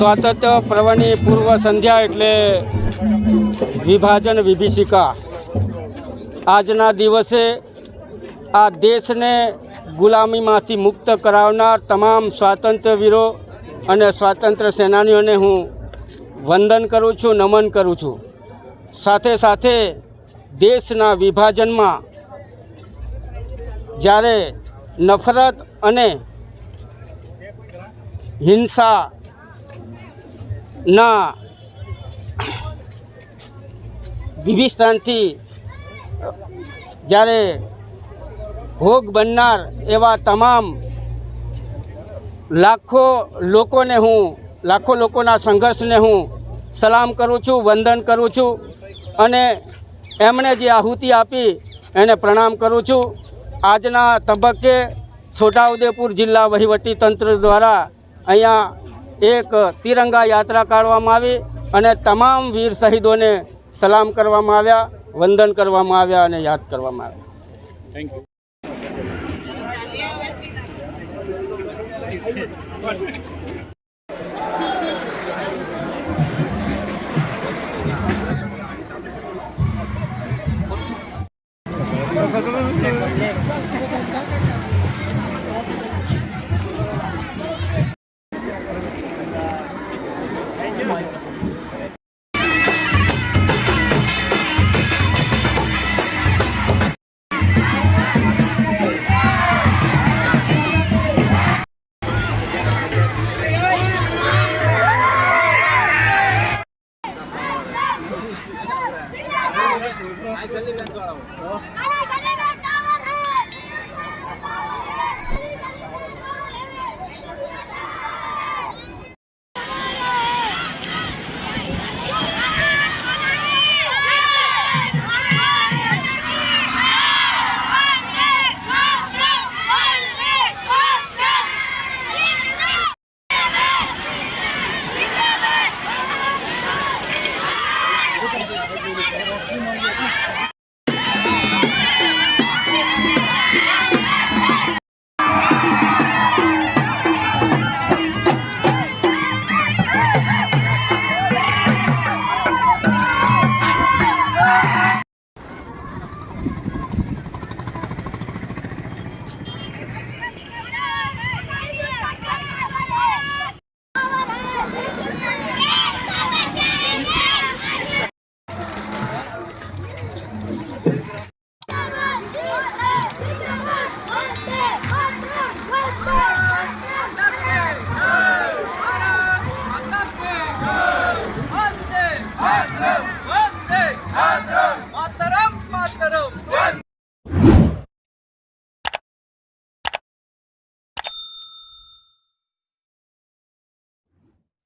સ્વાતંત્ર્ય પર્વની પૂર્વ સંધ્યા એટલે વિભાજન વિભીષિકા। આજના દિવસે આ દેશને ગુલામીમાંથી મુક્ત કરાવનાર તમામ સ્વાતંત્ર્ય વીરો અને સ્વાતંત્ર્ય સેનાનીઓને હું વંદન કરું છું, નમન કરું છું। સાથે સાથે દેશના વિભાજનમાં જ્યારે નફરત અને હિંસાના વિભિષણથી જ્યારે ભોગ બનનાર એવા તમામ લાખો લોકોના સંઘર્ષને હું સલામ કરું છું, વંદન કરું છું અને એમણે જે આહુતિ આપી એને પ્રણામ કરું છું। આજના તબક્કે છોટાઉદેપુર જિલ્લા વહીવટી તંત્ર દ્વારા અહીંયા એક તિરંગા યાત્રા કાઢવામાં આવી અને તમામ વીર શહીદોને સલામ કરવામાં આવ્યા, વંદન કરવામાં આવ્યા અને યાદ કરવામાં આવ્યા। Thank you. Let's go!